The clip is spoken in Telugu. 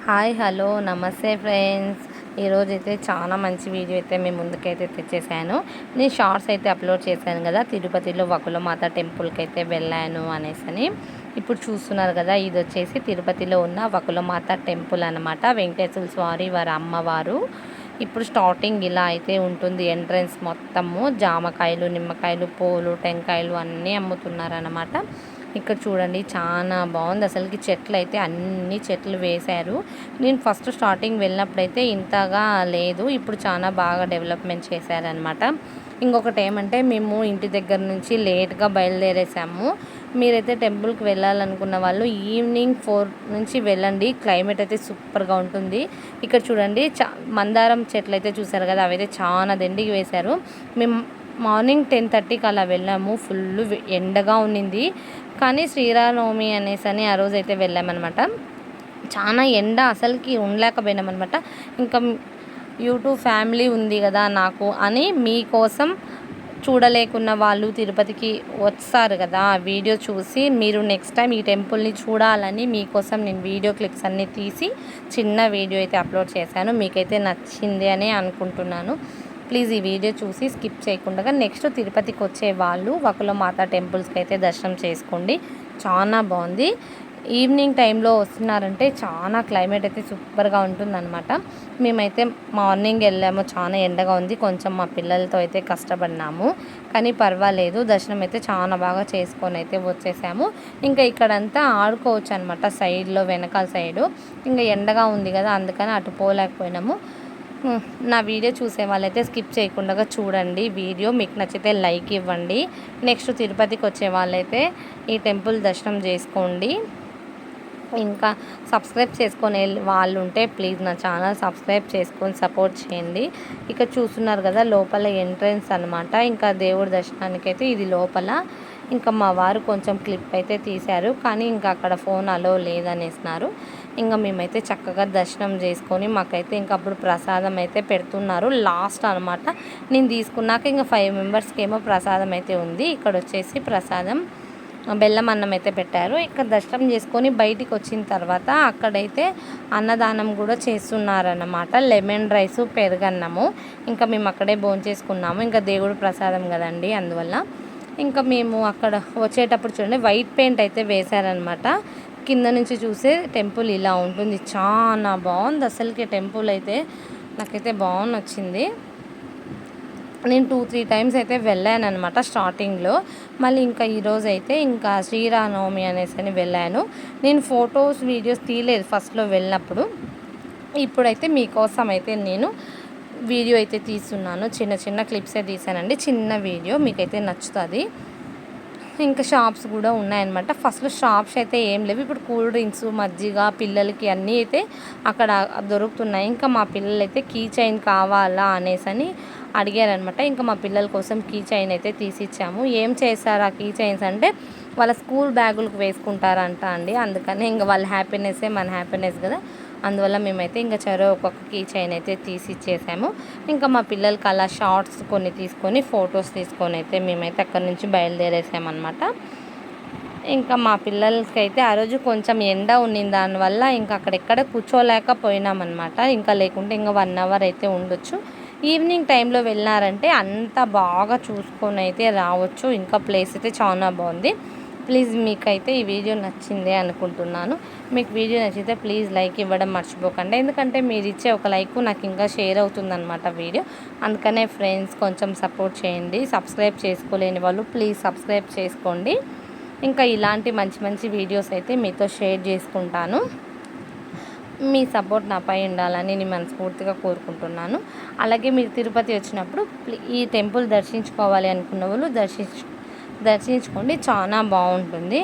హాయ్ హలో నమస్తే ఫ్రెండ్స్. ఈరోజైతే చాలా మంచి వీడియో అయితే మీ ముందుకైతే తెచ్చేసాను. నేను షార్ట్స్ అయితే అప్లోడ్ చేశాను కదా, తిరుపతిలో వకులమాత టెంపుల్కి అయితే వెళ్ళాను అనేసి. ఇప్పుడు చూస్తున్నారు కదా, ఇది వచ్చేసి తిరుపతిలో ఉన్న వకులమాత టెంపుల్ అనమాట. వెంకటేశ్వర స్వామి వారి అమ్మవారు. ఇప్పుడు స్టార్టింగ్ ఇలా అయితే ఉంటుంది. ఎంట్రన్స్ మొత్తము జామకాయలు, నిమ్మకాయలు, పూలు, టెంకాయలు అన్నీ అమ్ముతున్నారనమాట. ఇక్కడ చూడండి చాలా బాగుంది. అసలుకి చెట్లు అయితే అన్ని చెట్లు వేశారు. నేను ఫస్ట్ స్టార్టింగ్ వెళ్ళినప్పుడైతే ఇంతగా లేదు, ఇప్పుడు చాలా బాగా డెవలప్మెంట్ చేశారనమాట. ఇంకొకటి ఏమంటే, మేము ఇంటి దగ్గర నుంచి లేట్గా బయలుదేరేసాము. మీరైతే టెంపుల్కి వెళ్ళాలనుకున్న వాళ్ళు ఈవినింగ్ 4 నుంచి వెళ్ళండి. క్లైమేట్ అయితే సూపర్గా ఉంటుంది. ఇక్కడ చూడండి, మందారం చెట్లు అయితే చూసారు కదా, అవైతే చాలా దండికి వేశారు. మేము మార్నింగ్ 10:30కి అలా వెళ్ళాము. ఫుల్ ఎండగా ఉన్నింది, కానీ శ్రీరామనవమి అనేసి ఆ రోజు అయితే వెళ్ళామన్నమాట. చాలా ఎండ అసలుకి ఉండలేకపోయినామన్నమాట. ఇంకా యూట్యూబ్ ఫ్యామిలీ ఉంది కదా నాకు అని, మీకోసం చూడలేకున్న వాళ్ళు తిరుపతికి వస్తారు కదా, ఆ వీడియో చూసి మీరు నెక్స్ట్ టైం ఈ టెంపుల్ని చూడాలని మీకోసం నేను వీడియో క్లిప్స్ అన్నీ తీసి చిన్న వీడియో అయితే అప్లోడ్ చేశాను. మీకైతే నచ్చింది అని అనుకుంటున్నాను. ప్లీజ్ ఈ వీడియో చూసి స్కిప్ చేయకుండా నెక్స్ట్ తిరుపతికి వచ్చే వాళ్ళు వకులమాత టెంపుల్స్కి అయితే దర్శనం చేసుకోండి. చాలా బాగుంది. ఈవినింగ్ టైంలో వస్తున్నారంటే చాలా క్లైమేట్ అయితే సూపర్గా ఉంటుందన్నమాట. మేమైతే మార్నింగ్ వెళ్ళాము, చాలా ఎండగా ఉంది. కొంచెం మా పిల్లలతో అయితే కష్టపడినాము, కానీ పర్వాలేదు. దర్శనం అయితే చాలా బాగా చేసుకొని అయితే వచ్చేసాము. ఇంకా ఇక్కడంతా ఆడుకోవచ్చు అనమాట, సైడ్లో వెనకాల సైడు. ఇంకా ఎండగా ఉంది కదా, అందుకని అటు పోలేకపోయినాము. నా వీడియో చూసే వాళ్ళైతే స్కిప్ చేయకుండా చూడండి వీడియో. మీకు నచ్చితే లైక్ ఇవ్వండి. నెక్స్ట్ తిరుపతికి వచ్చే వాళ్ళైతే ఈ టెంపుల్ దర్శనం చేసుకోండి. ఇంకా సబ్స్క్రైబ్ చేసుకొని వాళ్ళు ఉంటే ప్లీజ్ నా ఛానల్ సబ్స్క్రైబ్ చేసుకొని సపోర్ట్ చేయండి. ఇక్కడ చూస్తున్నారు కదా, లోపల ఎంట్రన్స్ అనమాట. ఇంకా దేవుడి దర్శనానికి అయితే ఇది లోపల. ఇంకా మా వారు కొంచెం క్లిప్ అయితే తీశారు, కానీ ఇంకా అక్కడ ఫోన్ అలో లేదనేసినారు. ఇంకా మేమైతే చక్కగా దర్శనం చేసుకొని, మాకైతే ఇంకా అప్పుడు ప్రసాదం అయితే పెడుతున్నారు లాస్ట్ అనమాట. నేను తీసుకున్నాక ఇంకా 5 మెంబర్స్కి ఏమో ప్రసాదం అయితే ఉంది. ఇక్కడ వచ్చేసి ప్రసాదం బెల్లం అన్నం అయితే పెట్టారు. ఇక్కడ దర్శనం చేసుకొని బయటికి వచ్చిన తర్వాత అక్కడైతే అన్నదానం కూడా చేస్తున్నారన్నమాట. Lemon rice, పెరుగన్నము. ఇంకా మేము అక్కడే భోంచేసుకున్నాము. ఇంకా దేవుడు ప్రసాదం కదండి, అందువల్ల. ఇంకా మేము అక్కడ వచ్చేటప్పుడు చూడండి, వైట్ పెయింట్ అయితే వేశారనమాట. కింద నుంచి చూసే టెంపుల్ ఇలా ఉంటుంది. చాలా బాగుంది అసలుకి టెంపుల్ అయితే. నాకైతే బాగా నచ్చింది. నేను 2-3 టైమ్స్ అయితే వెళ్ళాను అనమాట స్టార్టింగ్లో. మళ్ళీ ఇంకా ఈరోజు అయితే ఇంకా శ్రీరామనవమి అనేసి వెళ్ళాను. నేను ఫొటోస్ వీడియోస్ తీయలేదు ఫస్ట్లో వెళ్ళినప్పుడు. ఇప్పుడైతే మీకోసం అయితే నేను వీడియో అయితే తీస్తున్నాను. చిన్న చిన్న క్లిప్సే తీసానండి, చిన్న వీడియో, మీకైతే నచ్చుతుంది. ఇంకా షాప్స్ కూడా ఉన్నాయన్నమాట. ఫస్ట్లో షాప్స్ అయితే ఏం లేవు, ఇప్పుడు కూల్ డ్రింక్స్, మజ్జిగ, పిల్లలకి అన్నీ అయితే అక్కడ దొరుకుతున్నాయి. ఇంకా మా పిల్లలు అయితే కీ చైన్ కావాలా అనేసి అడిగారనమాట. ఇంకా మా పిల్లల కోసం కీ చైన్ అయితే తీసిచ్చాము. ఏం చేస్తారు ఆ కీ చైన్స్ అంటే, వాళ్ళ స్కూల్ బ్యాగులకు వేసుకుంటారంట అండి. అందుకని ఇంకా వాళ్ళ హ్యాపీనెస్సే మన హ్యాపీనెస్ కదా, అందువల్ల మేమైతే ఇంకా చెరో ఒక్కొక్క కీ చైన్ అయితే తీసి ఇచ్చేసాము. ఇంకా మా పిల్లలకి అలా షార్ట్స్ కొన్ని తీసుకొని ఫొటోస్ తీసుకొని అయితే మేమైతే అక్కడి నుంచి బయలుదేరేసామన్నమాట. ఇంకా మా పిల్లలకి అయితే ఆ రోజు కొంచెం ఎండ ఉన్నింది, దానివల్ల ఇంకా అక్కడెక్కడ కూర్చోలేకపోయినామన్నమాట. ఇంకా లేకుంటే ఇంకా 1 అవర్ అయితే ఉండొచ్చు. ఈవినింగ్ టైంలో వెళ్ళినారంటే అంత బాగా చూసుకొని అయితే రావచ్చు. ఇంకా ప్లేస్ అయితే చాలా బాగుంది. ప్లీజ్ మీకైతే ఈ వీడియో నచ్చిందే అనుకుంటున్నాను. మీకు వీడియో నచ్చితే ప్లీజ్ లైక్ ఇవ్వడం మర్చిపోకండి, ఎందుకంటే మీరు ఇచ్చే ఒక లైక్ నాకు ఇంకా షేర్ అవుతుందన్నమాట వీడియో. అందుకనే ఫ్రెండ్స్ కొంచెం సపోర్ట్ చేయండి. సబ్స్క్రైబ్ చేసుకోలేని వాళ్ళు ప్లీజ్ సబ్స్క్రైబ్ చేసుకోండి. ఇంకా ఇలాంటి మంచి మంచి వీడియోస్ అయితే మీతో షేర్ చేసుకుంటాను. మీ సపోర్ట్ నాపై ఉండాలని నేను మనస్ఫూర్తిగా కోరుకుంటున్నాను. అలాగే మీరు తిరుపతి వచ్చినప్పుడు ఈ టెంపుల్ దర్శించుకోవాలి అనుకున్న వాళ్ళు దర్శించుకోండి, చాలా బాగుంటుంది.